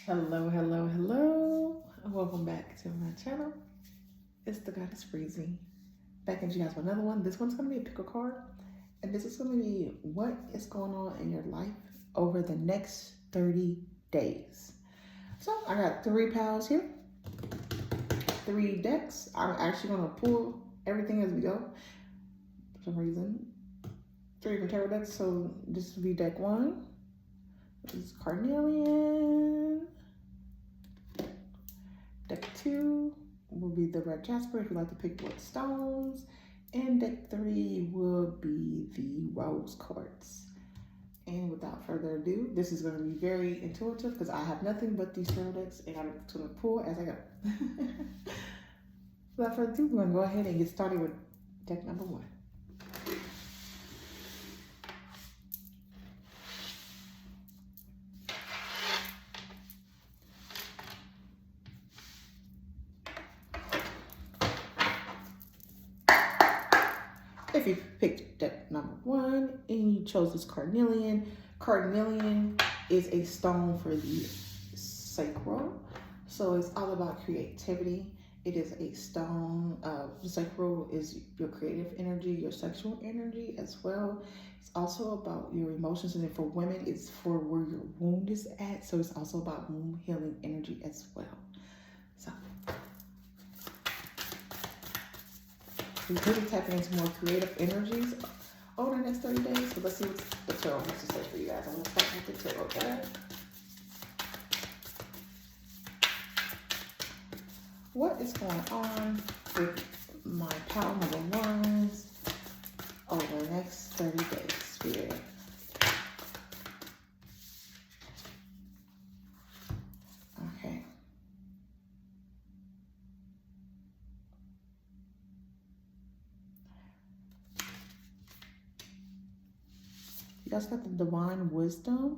Hello, hello, hello. Welcome back to my channel. It's the Goddess Breezy. Back at you guys with another one. This one's going to be a pick a card. And this is going to be what is going on in your life over the next 30 days. So I got 3 piles here. 3 decks. I'm actually going to pull everything as we go. For some reason. 3 different tarot decks. So this will be deck 1. This is Carnelian. Deck 2 will be the red jasper if you like to pick wood stones. And deck 3 will be the rose quartz. And without further ado, this is going to be very intuitive because I have nothing but these tarot decks and I'm going to pull as I go. Without further ado, we're going to go ahead and get started with deck number 1. If you picked deck number 1 and you chose this Carnelian, Carnelian is a stone for the sacral. So it's all about creativity. It is a stone. The sacral is your creative energy, your sexual energy as well. It's also about your emotions. And then for women, it's for where your wound is at. So it's also about wound healing energy as well. So we're really tapping into more creative energies over the next 30 days. So let's see what the tarot has to say for you guys. I'm going to start with the tarot card. What is going on with my pile number 1s over the next 30 days, Spirit? Okay. You guys got the divine wisdom.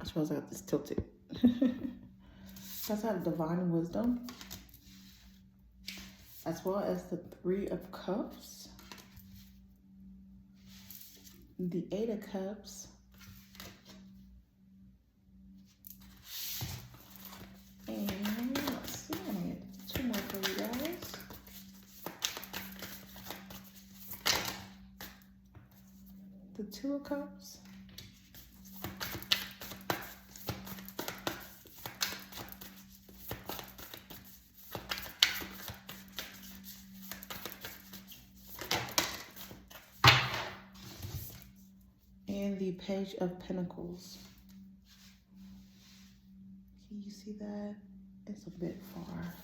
I suppose I got this tilted. You guys have divine wisdom, as well as the 3 of cups, the 8 of cups, and let's see, I'm gonna get 2 more for you guys. The 2 of cups, and the Page of Pentacles. Can you see that? It's a bit far.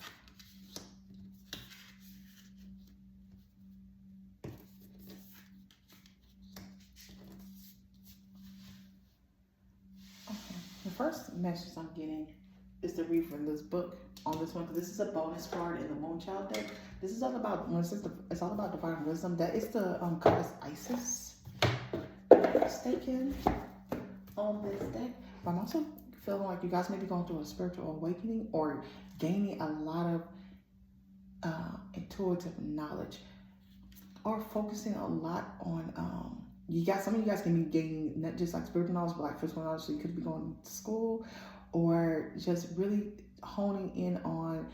Okay. The first message I'm getting is to read from this book on this one, because this is a bonus card in the Moonchild deck. This is all about, when it's all about divine wisdom. That is the goddess Isis staking on this deck. But I'm also feeling like you guys may be going through a spiritual awakening or gaining a lot of intuitive knowledge, or focusing a lot on some of you guys can be gaining not just like spiritual knowledge but like physical knowledge. So you could be going to school or just really honing in on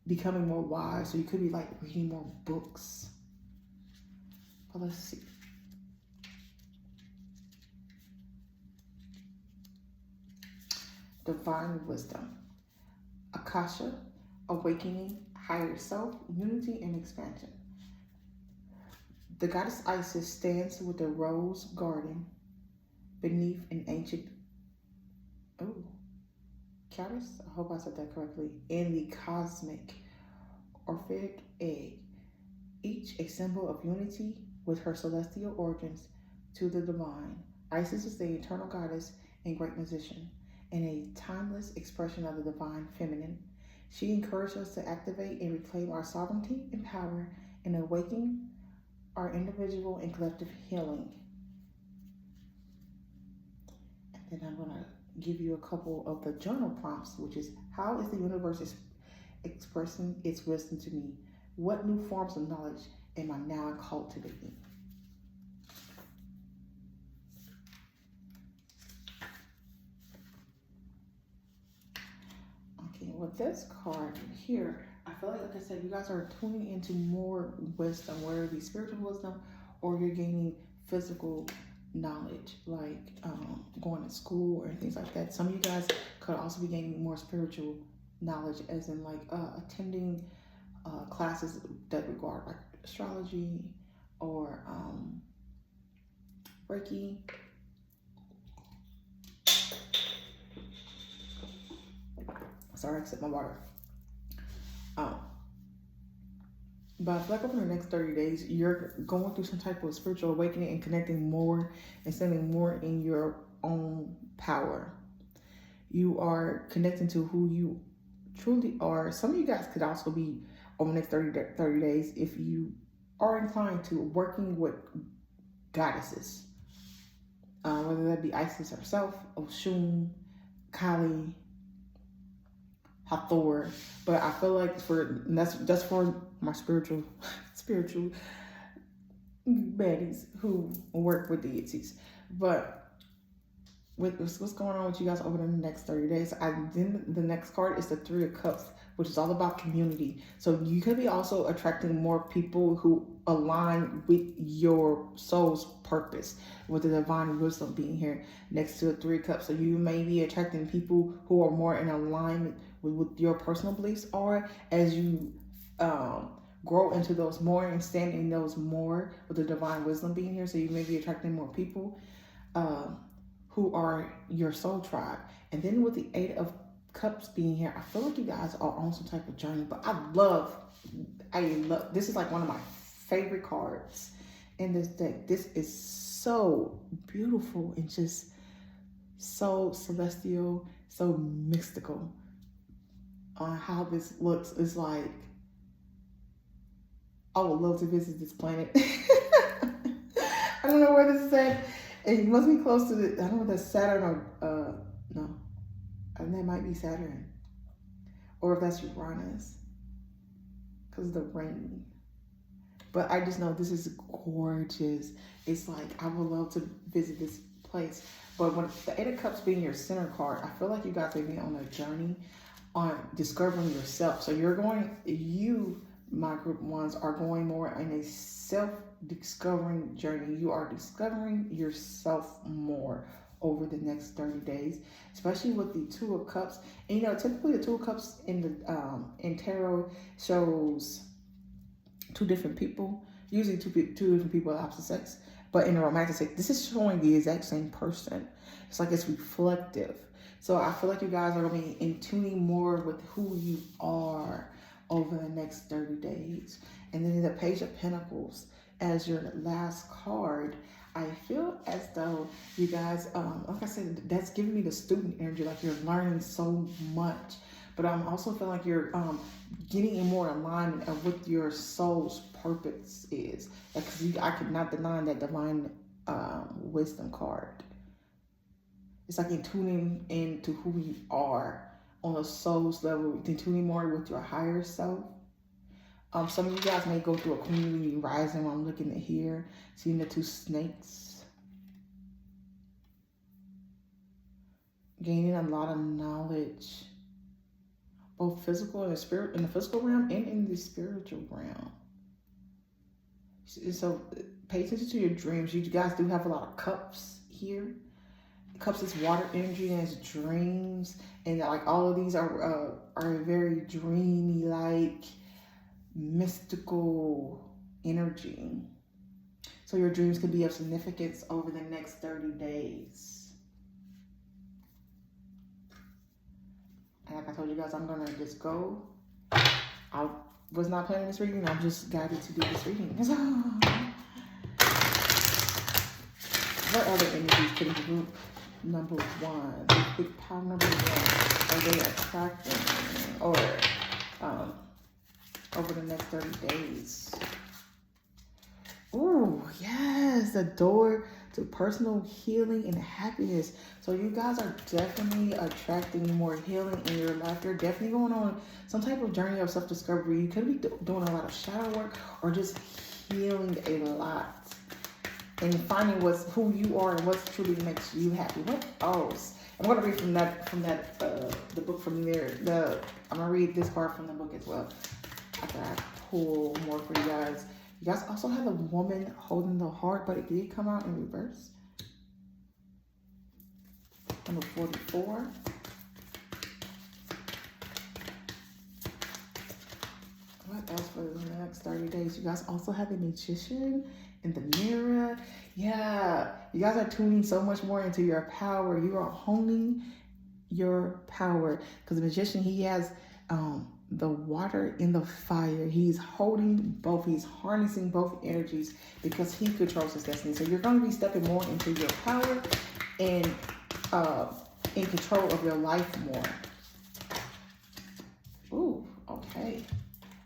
becoming more wise. So you could be like reading more books. But let's see. Divine wisdom, Akasha, awakening, higher self, unity, and expansion. The goddess Isis stands with a rose garden beneath an ancient caddis, I hope I said that correctly, in the cosmic Orphic egg, each a symbol of unity with her celestial origins to the divine. Isis is the eternal goddess and great musician, and a timeless expression of the divine feminine. She encouraged us to activate and reclaim our sovereignty and power and awaken our individual and collective healing. And then I'm going to give you a couple of the journal prompts, which is, how is the universe expressing its wisdom to me? What new forms of knowledge am I now cultivating? with this card here, I feel like I said, you guys are tuning into more wisdom, whether it be spiritual wisdom or you're gaining physical knowledge, like going to school or things like that. Some of you guys could also be gaining more spiritual knowledge, as in like attending classes that regard like astrology or Reiki. Sorry, I sipped my water. But I feel like over the next 30 days, you're going through some type of spiritual awakening and connecting more and standing more in your own power. You are connecting to who you truly are. Some of you guys could also be over the next 30 days, if you are inclined to working with goddesses, whether that be Isis herself, Oshun, Kali, Hathor. But I feel like that's for my spiritual baddies who work with deities. But with what's going on with you guys over the next 30 days, then the next card is the Three of Cups, which is all about community. So you could be also attracting more people who align with your soul's purpose, with the divine wisdom being here next to the Three of Cups. So you may be attracting people who are more in alignment with your personal beliefs, or as you grow into those more and stand in those more with the divine wisdom being here. So you may be attracting more people who are your soul tribe. And then with the Eight of Cups being here, I feel like you guys are on some type of journey. But I love, this is like one of my favorite cards in this deck. This is so beautiful and just so celestial, so mystical. On how this looks, is like, I would love to visit this planet. I don't know where this is at. It must be close to I don't know if that's Saturn or, no. I think that might be Saturn. Or if that's Uranus. Because of the rain. But I just know this is gorgeous. It's like, I would love to visit this place. But when the Eight of Cups being your center card, I feel like you guys may be on a journey on discovering yourself. So you, my group ones, are going more in a self-discovering journey. You are discovering yourself more over the next 30 days, especially with the Two of Cups. And you know, typically the Two of Cups in the in tarot shows two different people, usually two different people of opposite sex. But in a romantic sex, this is showing the exact same person. It's like it's reflective. So I feel like you guys are going to be in tuning more with who you are over the next 30 days. And then the Page of Pentacles as your last card, I feel as though you guys, like I said, that's giving me the student energy, like you're learning so much. But I'm also feeling like you're getting in more alignment of what your soul's purpose is. Because I could not deny that divine wisdom card. It's like you're tuning into who you are on a soul's level, then tuning more with your higher self. Some of you guys may go through a community rising. I'm looking at here, seeing the two snakes. Gaining a lot of knowledge, both physical and spirit, in the physical realm and in the spiritual realm. So pay attention to your dreams. You guys do have a lot of cups here. Cups is water energy and it's dreams, and like all of these are very dreamy, like mystical energy. So your dreams can be of significance over the next 30 days. And like I told you guys, I'm gonna just go. I was not planning this reading. I'm just guided to do this reading. What other energies could the group number one, big power number one, are they attracting or over the next 30 days? Ooh, yes, the door to personal healing and happiness. So you guys are definitely attracting more healing in your life. You're definitely going on some type of journey of self-discovery. You could be doing a lot of shadow work or just healing a lot. and finding who you are and what truly makes you happy. What else? I'm going to read from that the book from there. I'm going to read this part from the book as well. After I pull more for you guys. You guys also have a woman holding the heart, but it did come out in reverse. Number 44. What else for the next 30 days? You guys also have a magician in the mirror. Yeah, you guys are tuning so much more into your power. You are honing your power, because the magician, he has the water in the fire. He's holding both. He's harnessing both energies because he controls his destiny. So you're going to be stepping more into your power and in control of your life more. Ooh, okay.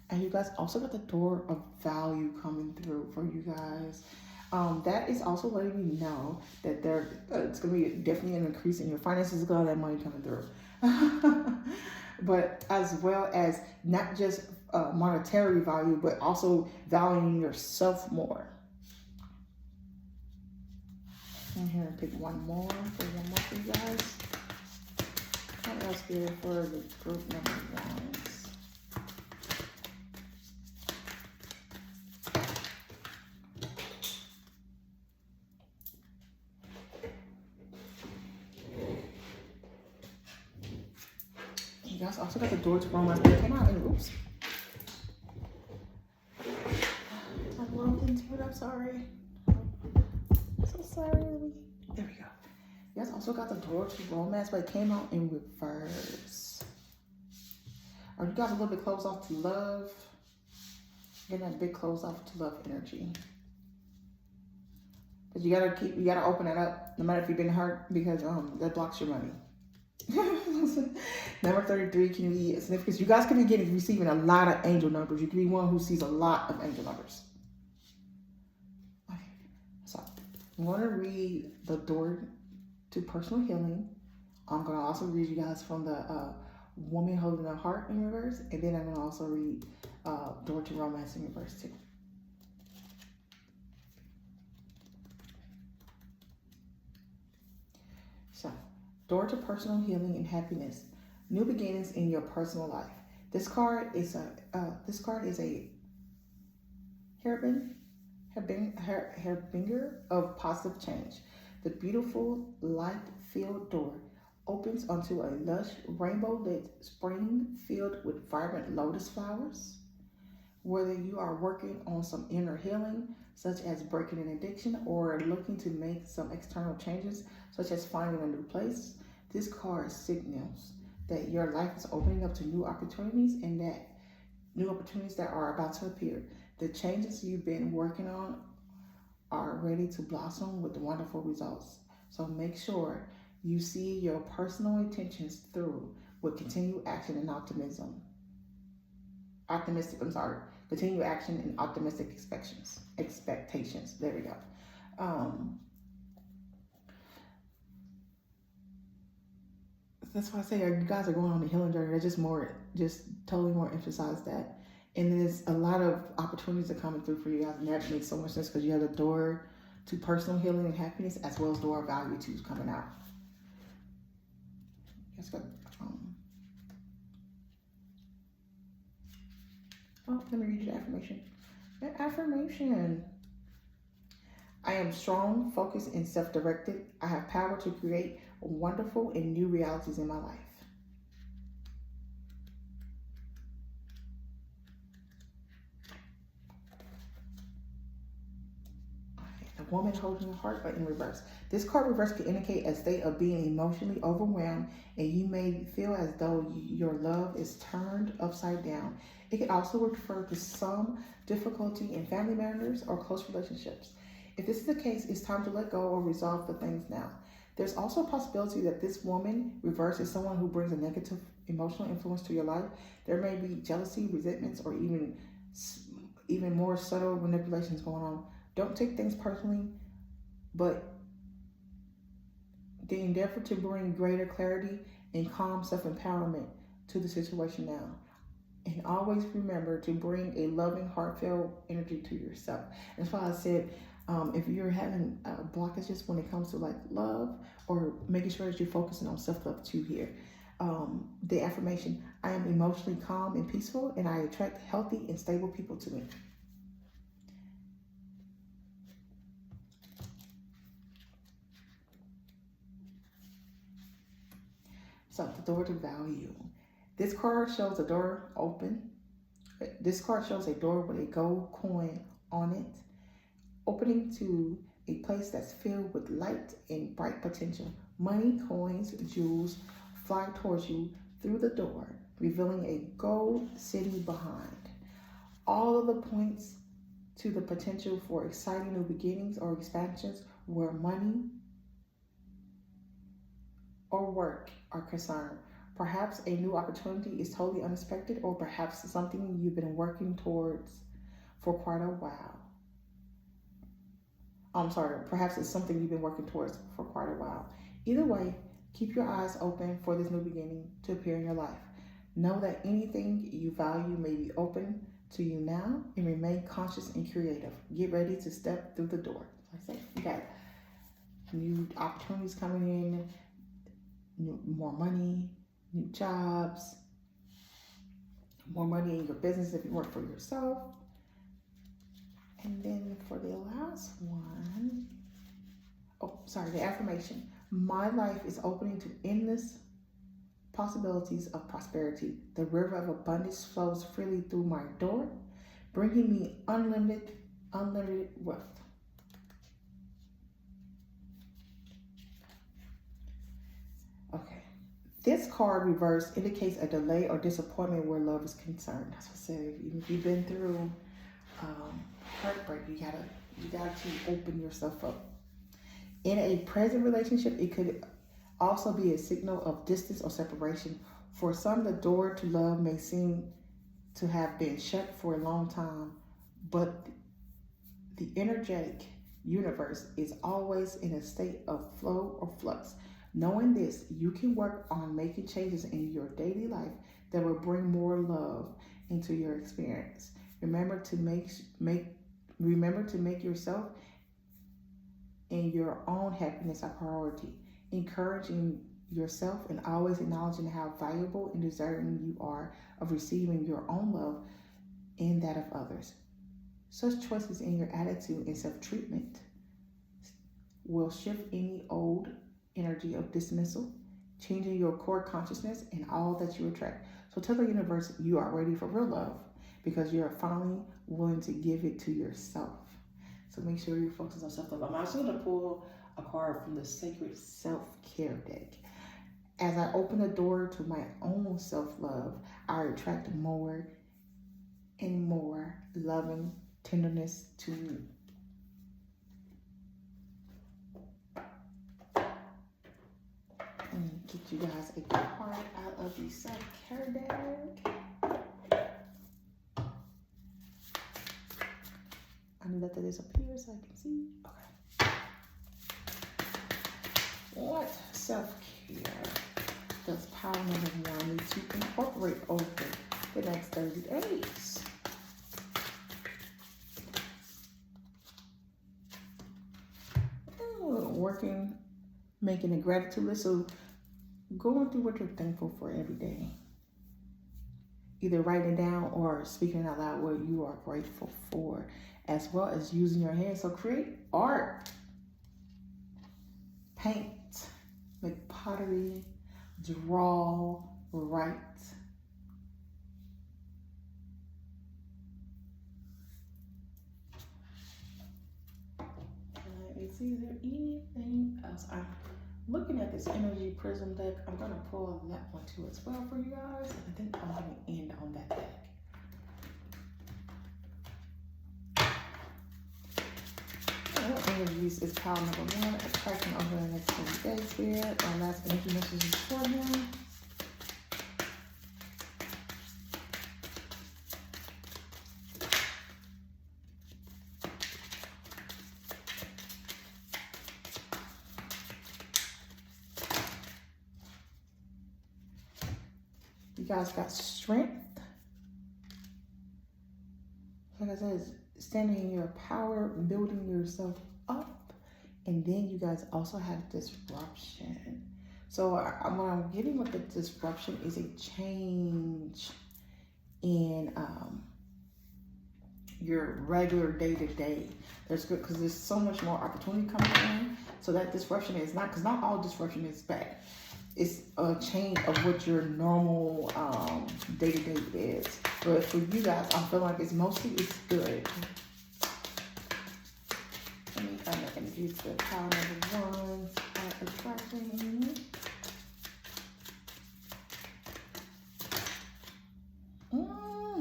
And you guys also got the door of value coming through for you guys. That is also letting you know that it's going to be definitely an increase in your finances. Got all that money coming through. But as well as not just monetary value, but also valuing yourself more. I'm here and pick one more for you guys. What else here for the group number 1? You guys also got the door to romance. They came out and oops. I rolled into it. I'm sorry. I'm so sorry. There we go. You guys also got the door to romance, but it came out in reverse. Are you guys a little bit closed off to love? Getting that big closed off to love energy. But you gotta open that up, no matter if you've been hurt, because that blocks your money. Number 33 can be significant. You guys can be receiving a lot of angel numbers. You can be one who sees a lot of angel numbers. Okay, so I'm going to read the door to personal healing. I'm going to also read you guys from the woman holding a heart in reverse, and then I'm going to also read door to romance in reverse too. So, door to personal healing and happiness. New beginnings in your personal life. This card is a harbinger of positive change. The beautiful light-filled door opens onto a lush rainbow-lit spring filled with vibrant lotus flowers. Whether you are working on some inner healing, such as breaking an addiction, or looking to make some external changes, such as finding a new place, this card signals that your life is opening up to new opportunities and that new opportunities that are about to appear. The changes you've been working on are ready to blossom with wonderful results. So make sure you see your personal intentions through with continued action and continued action and optimistic expectations. There we go. That's why I say you guys are going on the healing journey. They're just totally more emphasize that. And there's a lot of opportunities that are coming through for you guys, and that makes so much sense because you have the door to personal healing and happiness, as well as door of value too coming out. Let's go. Let me read you the affirmation. The affirmation. I am strong, focused, and self-directed. I have power to create wonderful and new realities in my life. The woman holding the heart, but in reverse. This card reverse can indicate a state of being emotionally overwhelmed, and you may feel as though your love is turned upside down. It can also refer to some difficulty in family matters or close relationships. If this is the case, it's time to let go or resolve the things now. There's also a possibility that this woman reverse is someone who brings a negative emotional influence to your life. There may be jealousy, resentments, or even more subtle manipulations going on. Don't take things personally, but the endeavor to bring greater clarity and calm self-empowerment to the situation now. And always remember to bring a loving, heartfelt energy to yourself. That's why I said, If you're having blockages when it comes to like love, or making sure that you're focusing on self-love too here. The affirmation: I am emotionally calm and peaceful, and I attract healthy and stable people to me. So the door to value. This card shows a door open. This card shows a door with a gold coin on it, opening to a place that's filled with light and bright potential. Money, coins, jewels fly towards you through the door, revealing a gold city behind. All of the points to the potential for exciting new beginnings or expansions where money or work are concerned. Perhaps a new opportunity is totally unexpected, or perhaps something you've been working towards for quite a while. I'm sorry, perhaps it's something you've been working towards for quite a while. Either way, keep your eyes open for this new beginning to appear in your life. Know that anything you value may be open to you now, and remain conscious and creative. Get ready to step through the door. Like I said, you got new opportunities coming in, more money, new jobs, more money in your business if you work for yourself. And then for the last one, the affirmation: my life is opening to endless possibilities of prosperity. The river of abundance flows freely through my door, bringing me unlimited wealth. Okay. This card reverse indicates a delay or disappointment where love is concerned. That's what I said. If you've been through heartbreak, you gotta open yourself up. In a present relationship, it could also be a signal of distance or separation. For some, the door to love may seem to have been shut for a long time, but the energetic universe is always in a state of flow or flux. Knowing this, you can work on making changes in your daily life that will bring more love into your experience. Remember to make yourself and your own happiness a priority, encouraging yourself and always acknowledging how valuable and deserving you are of receiving your own love and that of others. Such choices in your attitude and self-treatment will shift any old energy of dismissal, changing your core consciousness and all that you attract. So tell the universe you are ready for real love, because you are finally willing to give it to yourself. So make sure you focus on self-love. I'm also going to pull a card from the Sacred Self-Care deck. As I open the door to my own self-love, I attract more and more loving tenderness to me. And get you guys a card out of the self-care deck. I need that disappear so I can see. Okay. What self-care does power number one need to incorporate over the next 30 days? Working, making a gratitude list. So going through what you're thankful for every day. Either writing down or speaking out loud what you are grateful for, as well as using your hands. So create art, paint, make pottery, draw, write. Let me see, is there anything else? I'm looking at this energy prism deck. I'm gonna pull that one too as well for you guys. I think I'm gonna end on that deck. What energies is power number one attracting over the next 20 days here? Our last energy message is for them. You guys got strength. Like I said, standing in your power, building yourself up. And then you guys also have disruption. So what I'm getting with the disruption is a change in your regular day-to-day. There's good because there's so much more opportunity coming in. So that disruption is not, because not all disruption is bad. It's a change of what your normal day-to-day is. But for you guys, I feel like it's good. Let me find the energy for power number 1. Attracting.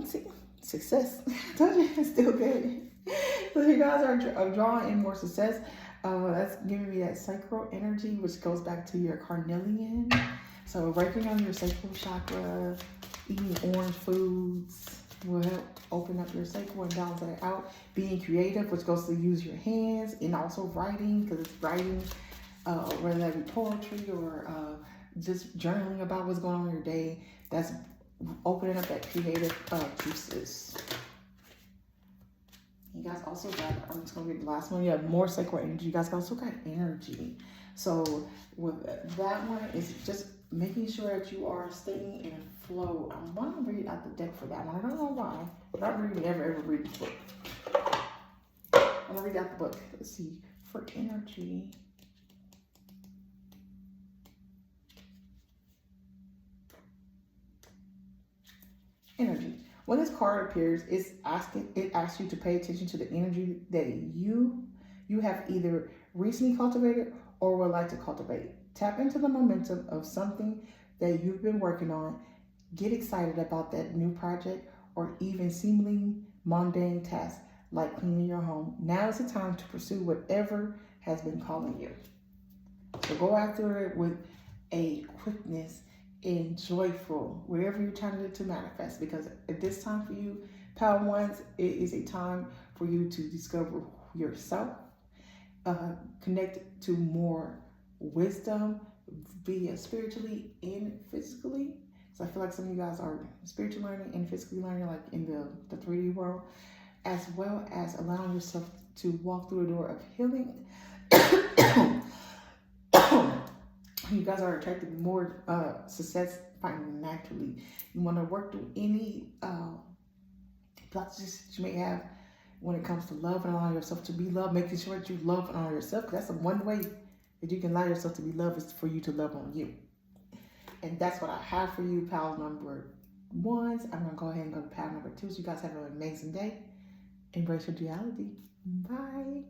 See, success. I told you it's still good. So you guys are drawing in more success. That's giving me that sacral energy, which goes back to your carnelian. So working on your sacral chakra, eating orange foods will help open up your sacral and balance that out. Being creative, which goes to use your hands, and also writing, because it's writing, whether that be poetry or just journaling about what's going on in your day. That's opening up that creative juices. You guys also got, I'm just going to read the last one. You have more sacral energy. You guys also got energy. So with that one, it's just making sure that you are staying in flow. I want to read out the deck for that one. I don't know why, but I really never ever read the book. I'm going to read out the book. Let's see. For energy. Energy. When this card appears, it asks you to pay attention to the energy that you have either recently cultivated or would like to cultivate. Tap into the momentum of something that you've been working on. Get excited about that new project or even seemingly mundane task like cleaning your home. Now is the time to pursue whatever has been calling you. So go after it with a quickness and joyful, whatever you're trying to manifest, because at this time for you, Power Ones, it is a time for you to discover yourself, connect to more wisdom, be it spiritually and physically. So I feel like some of you guys are spiritually learning and physically learning, like in the 3D world, as well as allowing yourself to walk through a door of healing. You guys are attracting more success finding naturally. You want to work through any blockages that you may have when it comes to love and allowing yourself to be loved, making sure that you love and honor yourself, because that's the one way that you can allow yourself to be loved is for you to love on you. And that's what I have for you, pal number 1s. I'm going to go ahead and go to pal number 2. So you guys have an amazing day. Embrace your duality. Bye.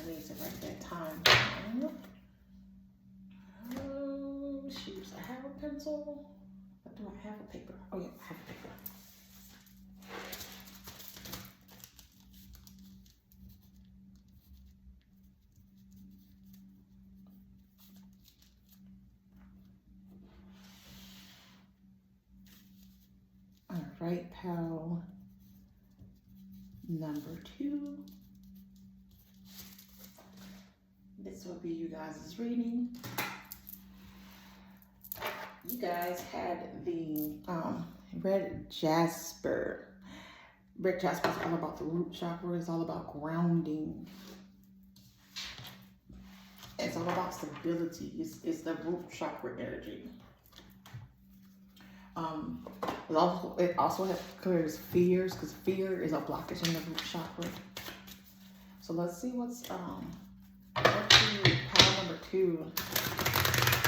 I need to write that time down. Oh, shoot. I have a pencil. But do I have a paper? Oh, yeah, I have a paper. All right, pal number 2. This will be you guys' reading. You guys had the red jasper. Red jasper is all about the root chakra. It's all about grounding. It's all about stability. It's the root chakra energy. It also clears fears, because fear is a blockage in the root chakra. So let's see what's pile number 2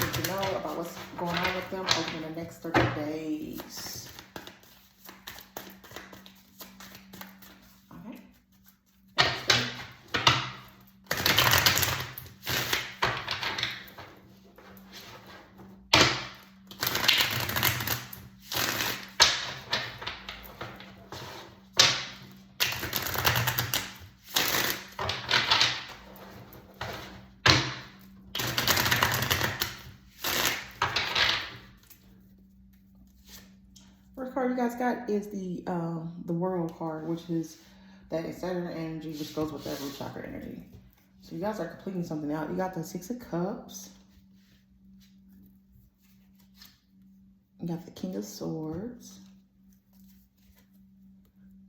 need to know about what's going on with them over the next 30 days. Okay. card you guys got is the World card, which is that Saturn energy, which goes with that root chakra energy. So you guys are completing something out. You got the Six of Cups. You got the King of Swords.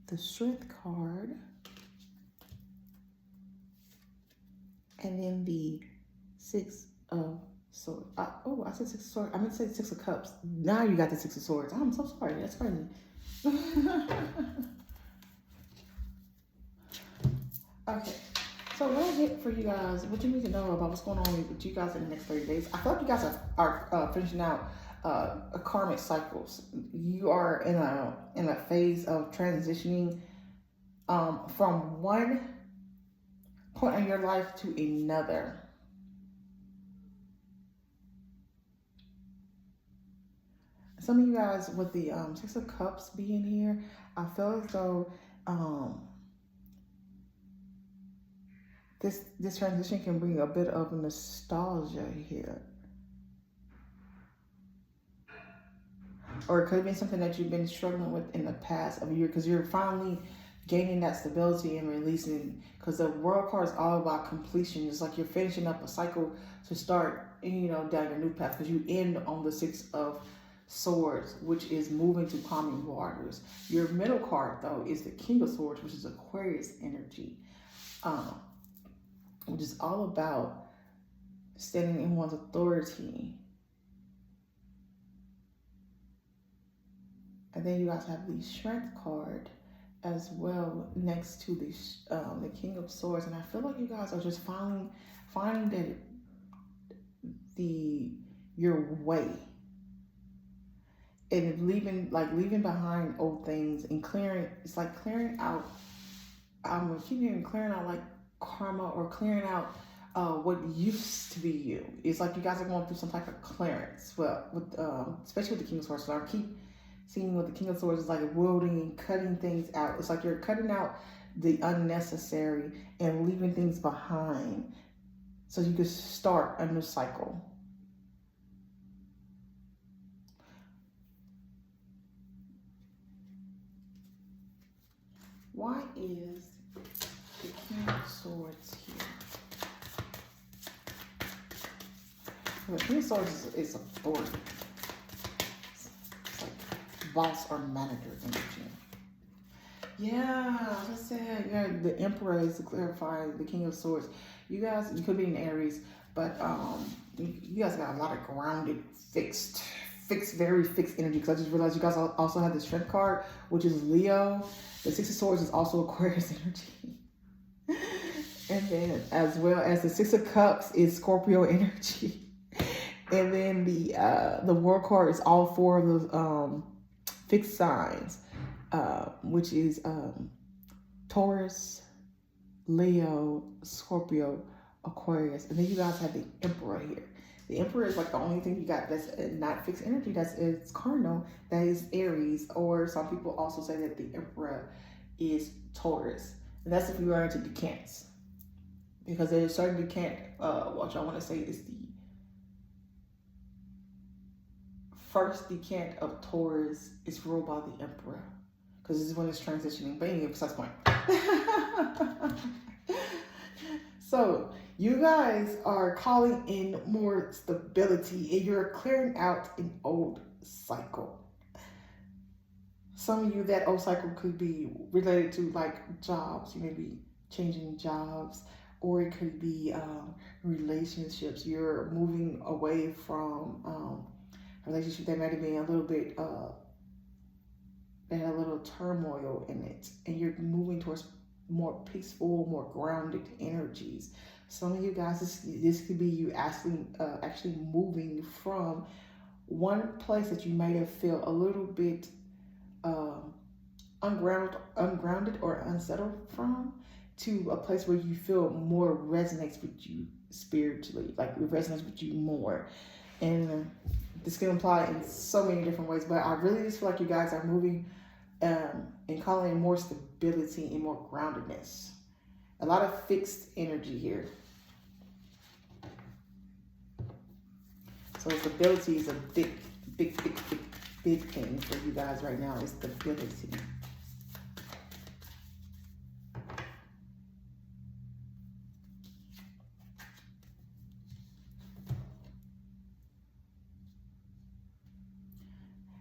The Strength card. And then the Six of Swords. Oh, I said Six of Swords. I meant to say Six of Cups. Now you got the Six of Swords. I'm so sorry. That's crazy. Okay. So what I get for you guys, what you need to know about what's going on with you guys in the next 30 days. I feel like you guys are finishing out karmic cycles. You are in a phase of transitioning from one point in your life to another. Some of you guys with the Six of Cups being here, I feel as though this transition can bring a bit of nostalgia here. Or it could have been something that you've been struggling with in the past of a year, because you're finally gaining that stability and releasing, because the World card is all about completion. It's like you're finishing up a cycle to start, you know, down your new path, because you end on the Six of Swords, which is moving to calming waters. Your middle card, though, is the King of Swords, which is Aquarius energy, which is all about standing in one's authority. And then you guys have the Strength card as well next to the King of Swords. And I feel like you guys are just finding that your way, and leaving behind old things and clearing. It's like clearing out. I'm keeping clearing out like karma, or clearing out what used to be you. It's like you guys are going through some type of clearance. Well, with especially with the King of Swords. So I keep seeing with the King of Swords is like wielding and cutting things out. It's like you're cutting out the unnecessary and leaving things behind, so you can start a new cycle. Why is the King of Swords here? The King of Swords is authority. It's like boss or manager energy. Yeah, let's say the Emperor is to clarify the King of Swords. You could be in Aries, but you guys got a lot of grounded, very fixed energy, because I just realized you guys also have the Strength card, which is Leo. The Six of Swords is also Aquarius energy. And then as well as the Six of Cups is Scorpio energy. And then the World card is all four of those fixed signs, which is Taurus, Leo, Scorpio, Aquarius. And then you guys have the Emperor here. The Emperor is like the only thing you got that's not fixed energy. It's cardinal. That is Aries. Or some people also say that the Emperor is Taurus. And that's if you are into decants. Because there's a certain decant, what I want to say is the first decant of Taurus is ruled by the Emperor. Because this is when it's transitioning. But anyway, besides the point. So you guys are calling in more stability, and you're clearing out an old cycle. Some of you, that old cycle could be related to like jobs. You may be changing jobs, or it could be relationships. You're moving away from a relationship that might have been a little bit, that had a little turmoil in it, and you're moving towards more peaceful, more grounded energies. Some of you guys, this could be you actually moving from one place that you might have felt a little bit ungrounded or unsettled from, to a place where you feel more resonates with you spiritually, like it resonates with you more. And this can apply in so many different ways, but I really just feel like you guys are moving and calling in more stability and more groundedness. A lot of fixed energy here. So stability is a big big thing for you guys right now is stability.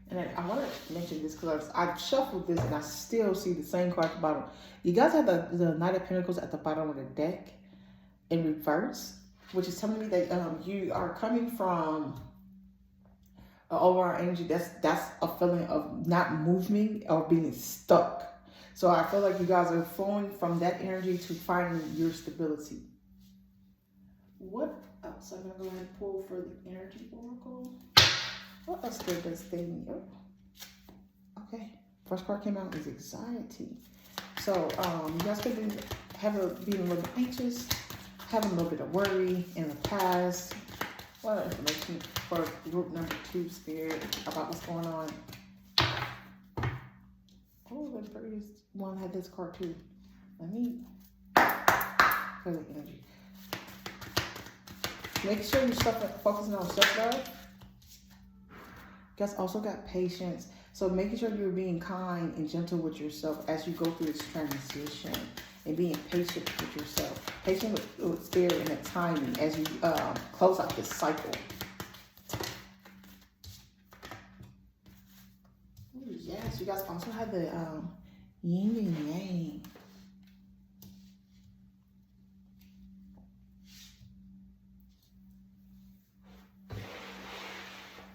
And I want to mention this because I shuffled this and I still see the same card at the bottom. You guys have the Knight of Pentacles at the bottom of the deck in reverse, which is telling me that you are coming from an overall energy that's a feeling of not moving or being stuck. So I feel like you guys are flowing from that energy to finding your stability. What else? I'm going to go ahead and pull for the energy oracle. What else did this thing? Oh, okay. First card came out is anxiety. So you guys could be being a little anxious, having a little bit of worry in the past. What information for group number 2, Spirit, about what's going on? Oh, the previous one had this card too. Let me for the energy. Make sure you're focusing on self-love. You guys also got patience. So making sure you're being kind and gentle with yourself as you go through this transition, and being patient with yourself. Patient with spirit and the timing as you close out this cycle. Ooh, yes, you guys also have the yin and yang.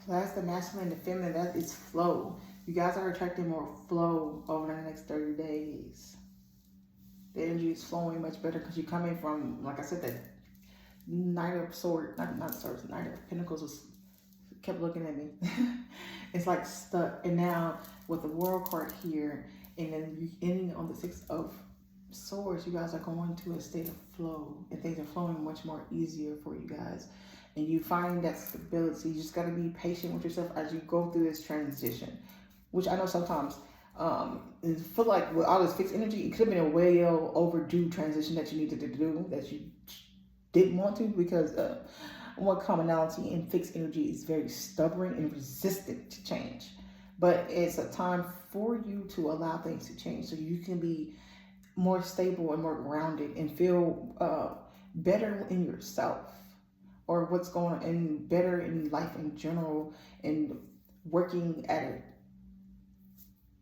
So that's the masculine and the feminine. That is flow. You guys are attracting more flow over the next 30 days. The energy is flowing much better because you're coming from, like I said, that Knight of Swords, not Swords, Knight of Pentacles was kept looking at me. It's like stuck. And now with the World card here, and then you ending on the 6 of Swords, you guys are going to a state of flow, and things are flowing much more easier for you guys. And you find that stability. You just got to be patient with yourself as you go through this transition, which I know sometimes it feel like with all this fixed energy, it could have been a well overdue transition that you needed to do that you didn't want to, because one commonality in fixed energy is very stubborn and resistant to change. But it's a time for you to allow things to change so you can be more stable and more grounded and feel better in yourself, or what's going on, and better in life in general, and working at it,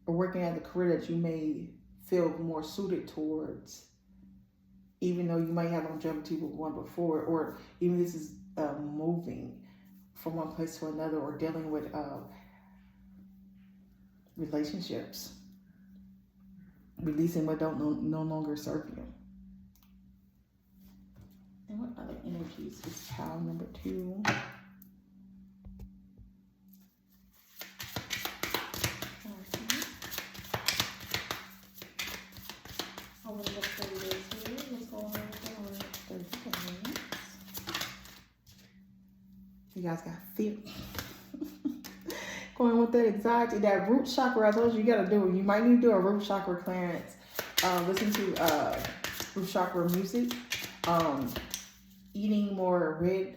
or working at the career that you may feel more suited towards, even though you might have longevity with one before, or even this is moving from one place to another, or dealing with relationships, releasing what don't no longer serve you. And what other energies is pile number 2? I want to look for you guys here. What's going on with 30 seconds? You guys got fear. Going with that anxiety, that root chakra. I told you gotta do it. You might need to do a root chakra clearance. Listen to root chakra music. Eating more red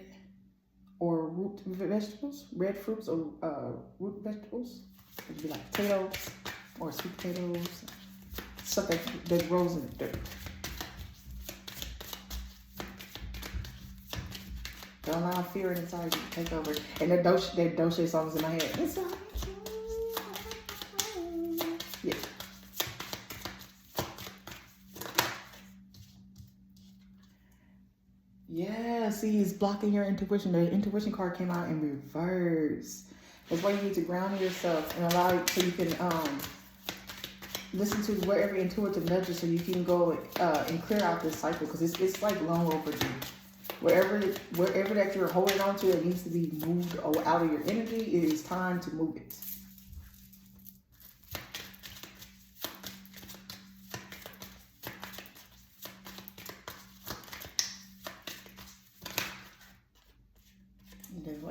or root vegetables, red fruits or root vegetables. It would be like potatoes or sweet potatoes, stuff that grows in the dirt. Don't allow fear and anxiety to take over. And that Doche song is in my head. It's like, yeah. Yeah, see, it's blocking your intuition. The intuition card came out in reverse. That's why you need to ground yourself and allow it so you can listen to wherever intuitive nudges, so you can go and clear out this cycle, because it's like long overdue. Wherever that you're holding on to, it needs to be moved out of your energy. It is time to move it.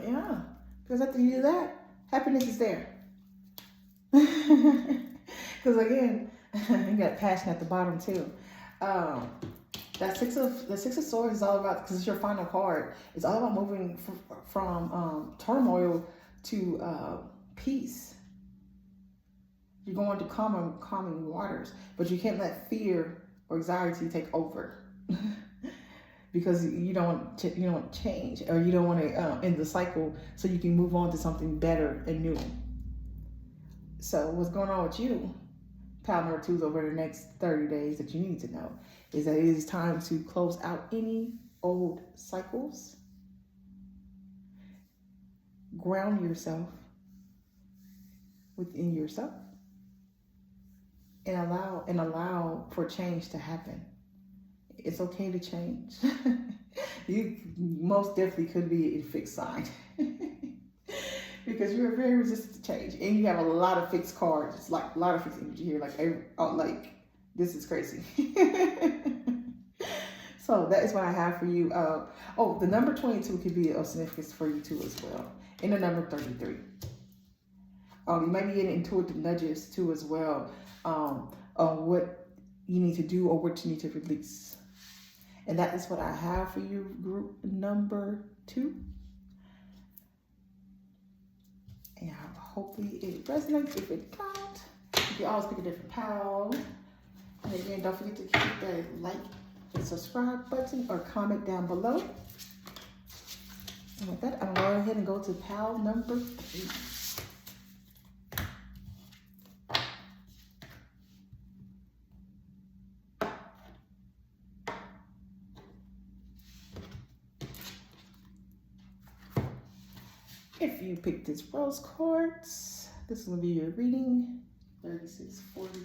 Yeah, because after you do that, happiness is there. Because again, you got passion at the bottom too. The six of Swords is all about, because it's your final card, it's all about moving from turmoil to peace You're going to calming waters, but you can't let fear or anxiety take over. Because you don't want to change, or you don't want to end the cycle, so you can move on to something better and new. So what's going on with you, pile number 2, over the next 30 days that you need to know is that it is time to close out any old cycles, ground yourself within yourself, and allow for change to happen. It's okay to change. You most definitely could be a fixed sign because you're very resistant to change, and you have a lot of fixed cards. It's like a lot of fixed energy here. Like this is crazy. So that is what I have for you. The number 22 could be of significance for you too as well, and the number 33. You might be getting intuitive nudges too as well on what you need to do or what you need to release. And that is what I have for you, group number 2. And hopefully it resonates. If it don't, you can always pick a different pile. And again, don't forget to hit that like and subscribe button or comment down below. And with that, I'm going to go ahead and go to pile number 3. If you pick this rose quartz, this will be your reading. 3640.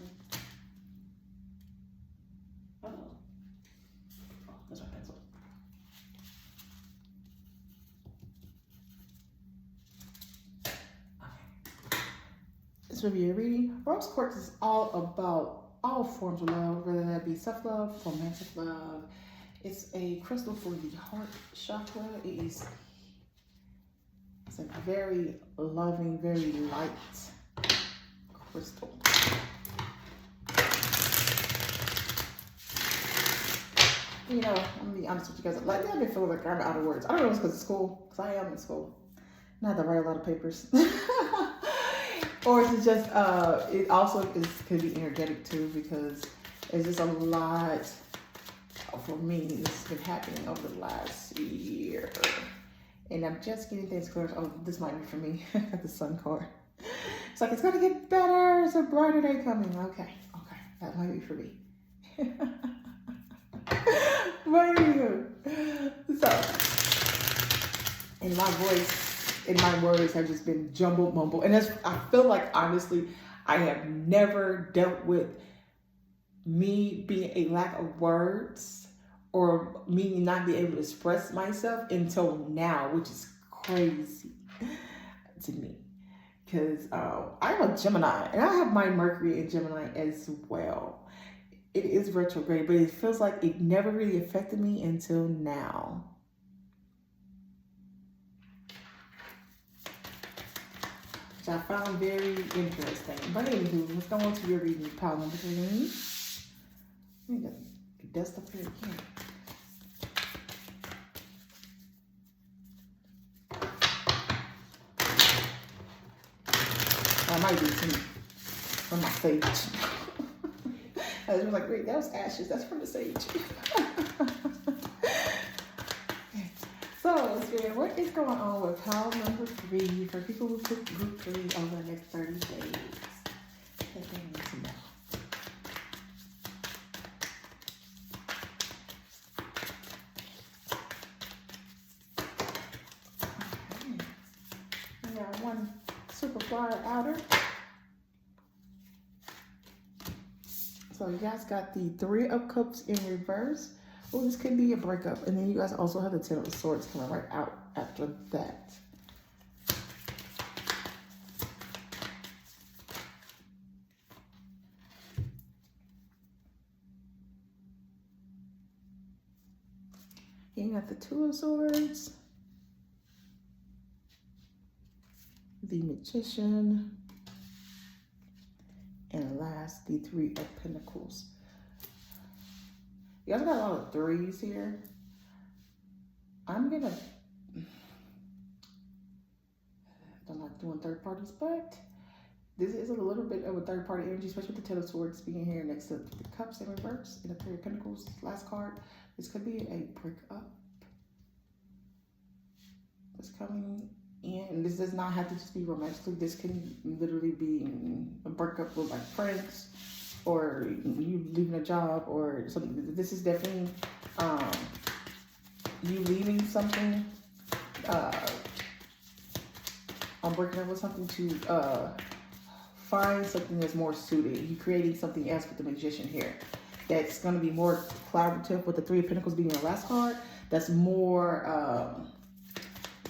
That's my pencil. Okay. This will be your reading. Rose quartz is all about all forms of love, whether that be self-love, romantic love. It's a crystal for the heart chakra. It's a very loving, very light crystal. I'm gonna be honest with you guys. Lately, I've been feeling like I'm out of words. I don't know if it's because of school, because I am in school. And I have to write a lot of papers. Or is it just, it also could be energetic too, because it's just a lot for me that's been happening over the last year. And I'm just getting things clear. Oh, this might be for me. I got the sun card. It's like, it's going to get better. It's a brighter day coming. Okay. That might be for me. But anywho. So, and my voice and my words have just been jumbled, mumbled. And I feel like, honestly, I have never dealt with me being a lack of words or me not be able to express myself until now, which is crazy to me. Because I'm a Gemini, and I have my Mercury in Gemini as well. It is retrograde, but it feels like it never really affected me until now. Which I found very interesting. But anywho, let's go on to your reading, pile number 3. Let me dust up here again. I might be from my sage. I was like, wait, that was ashes. That's from the sage. So, Spirit, what is going on with pile number 3 for people who took group 3 over the next 30 days? That they need to know. We got one super flyer outer. So you guys got the 3 of Cups in reverse. Oh, this could be a breakup. And then you guys also have the 10 of Swords coming right out after that. You got the 2 of Swords, the Magician, and last, the 3 of Pentacles. You guys got a lot of 3s here. I'm gonna, I'm not doing third parties, but This is a little bit of a third party energy, especially with the Ten of Swords being here next to the Cups in reverse and the Three of Pentacles. Last card. This could be a breakup that's coming in. And this does not have to just be romantically. This can literally be a breakup with like friends, or you leaving a job or something. This is definitely you leaving something. I'm breaking up with something to find something that's more suited. You creating something else with the Magician here. That's going to be more collaborative with the Three of Pentacles being your last card. That's more,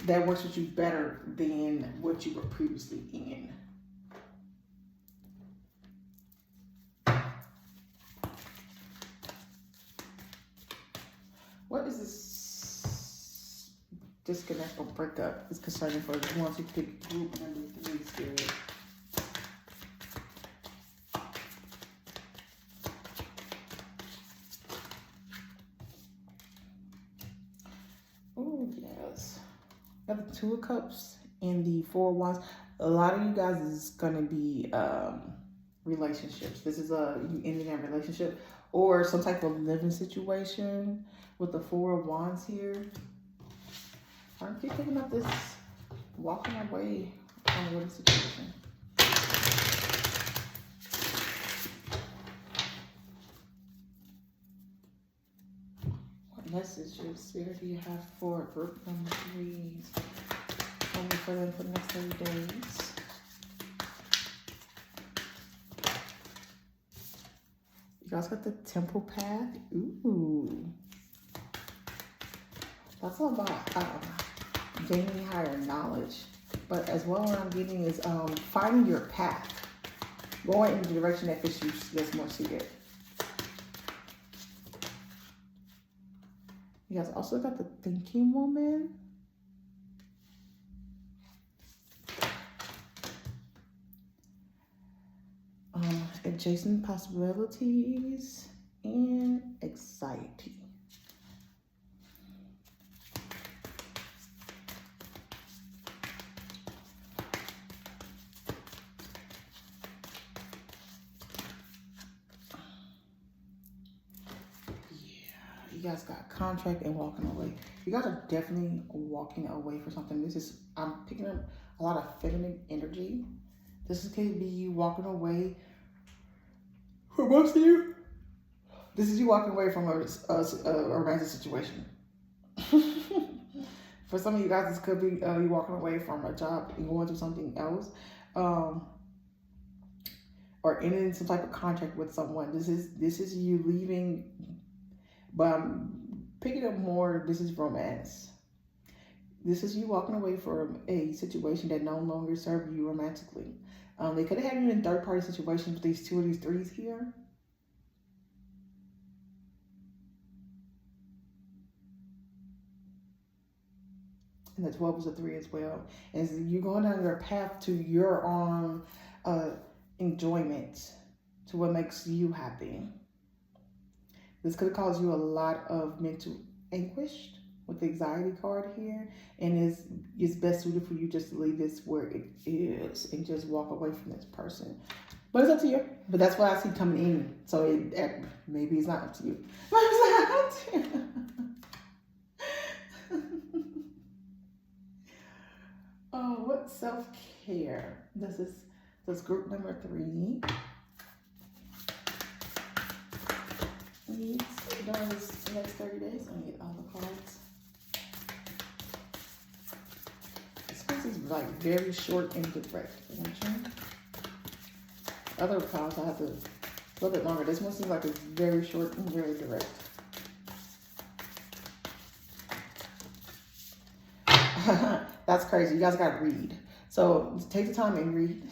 that works with you better than what you were previously in. What is this disconnect or breakup is concerning for the ones who pick group number 3 spirit? Oh, yes. Got the Two of Cups and the Four of Wands. A lot of you guys is going to be relationships. This is you ending a relationship or some type of living situation with the Four of Wands here. I keep picking up this walking away from a living situation. What messages, Spirit, do you have for group number 3? Only for them for the next 30 days. You guys got the Temple Path. Ooh. That's all about gaining higher knowledge. But as well, what I'm getting is finding your path. Going in the direction that fits you, that's more suited. You guys also got the Thinking Woman. Adjacent possibilities and anxiety. You guys got contract and walking away. You guys are definitely walking away for something. This is, I'm picking up a lot of feminine energy. This is going to be you walking away. For most of you, this is you walking away from a romantic situation. For some of you guys, this could be you walking away from a job and going to something else. Or ending some type of contract with someone. This is you leaving. But I'm picking up more, this is romance. This is you walking away from a situation that no longer serves you romantically. They could have had you in third-party situations with these 2 of these 3s here. And the 12 is a 3 as well. And so you're going down your path to your own enjoyment, to what makes you happy. This could cause you a lot of mental anguish with the anxiety card here. And it's best suited for you just to leave this where it is and just walk away from this person. But it's up to you. But that's what I see coming in. So maybe it's not up to you. Oh, what self-care? This is group number 3. Needs during this next 30 days. I need all the cards. This is like very short and direct. Other cards I have to a little bit longer. This one seems like it's very short and very direct. That's crazy. You guys got to read. So take the time and read.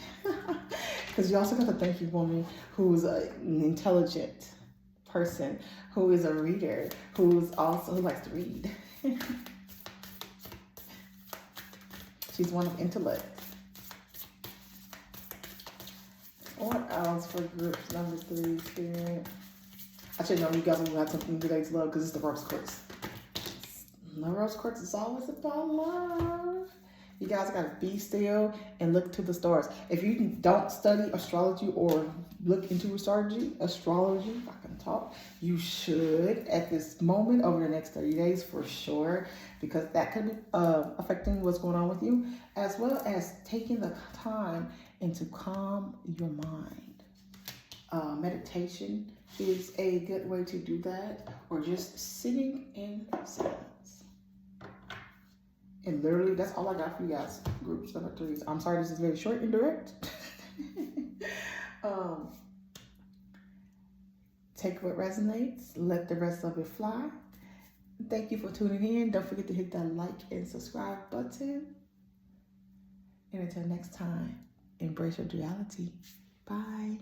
Because you also got to thank your woman who's an intelligent person, who is a reader, who likes to read. She's one of intellect. What else for group number 3 here? I should know you guys will have something today to love because it's the Rose Quartz. The Rose Quartz is always about love. You guys gotta be still and look to the stars. If you don't study astrology or look into astrology, if I can talk, you should at this moment over the next 30 days for sure, because that could be affecting what's going on with you, as well as taking the time and to calm your mind. Meditation is a good way to do that, or just sitting in silence. And literally, that's all I got for you guys. Groups number 3. I'm sorry, this is very short and direct. Take what resonates, let the rest of it fly. Thank you for tuning in. Don't forget to hit that like and subscribe button. And until next time, embrace your duality. Bye.